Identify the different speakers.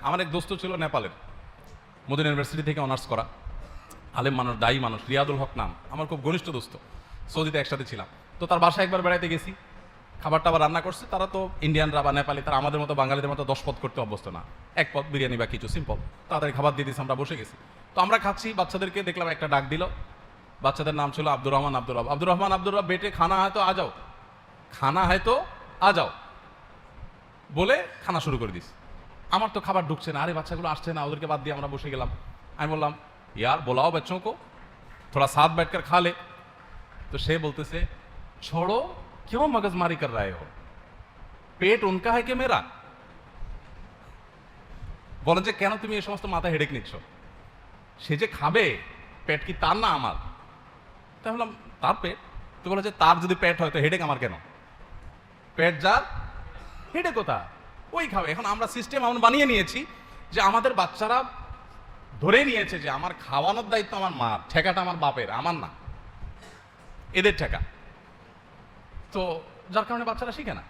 Speaker 1: আমার এক দোস্ত ছিল নেপালের, মদিনা ইউনিভার্সিটি থেকে অনার্স করা, আলেম মানুষ, দায়ী মানুষ, রিয়াদুল হক নাম, আমার খুব ঘনিষ্ঠ দোস্ত। সৌদিতে একসাথে ছিলাম। তো তার বাসায় একবার বেড়াইতে গেছি, খাবার টাবার রান্না করছে। তারা তো ইন্ডিয়ানরা বা নেপালি, তারা আমাদের মতো বাঙালিদের মতো 10 পদ করতে অভ্যস্ত না, এক পদ বিরিয়ানি বা কিছু সিম্পল। তাড়াতাড়ি খাবার দিয়ে দিয়েছে, আমরা বসে গেছি। তো আমরা খাচ্ছি, বাচ্চাদেরকে দেখলাম একটা ডাক দিল। বাচ্চাদের নাম ছিল আব্দুর রহমান, আব্দুর রহমান, বেটে খানা হয় তো আ যাও, খানা হয় তো আ যাও বলে খানা শুরু করে দিস। আমার তো খাবার ঢুকছে না, আরে বাচ্চাগুলো আসছে না, ওদেরকে বাদ দিয়ে আমরা বসে গেলাম। আমি বললাম, ইয়ার বোলাও बच्चों को थोड़ा साथ बैठकर खा ले। तो সে বলতেছে, छोड़ो क्यों मगजमारी कर रहे हो, पेट उनका है कि मेरा। বলেন যে কেন তুমি এই সমস্ত মাথা হেডেক নিচ্ছ, সে যে খাবে পেট কি তার না আমার? তাই বললাম তার পেট। তো বলে যে তার যদি পেট হয় তো হেডেক আমার কেন? পেট যার, হেডে কোথা, ওই খাবে। এখন আমরা সিস্টেম এমন বানিয়ে নিয়েছি যে আমাদের বাচ্চারা ধরে নিয়েছে যে আমার খাওয়ানোর দায়িত্ব আমার মার, ঠেকাটা আমার বাপের, আমার না, এদের ঠেকা। তো যার কারণে বাচ্চারা শিখে না।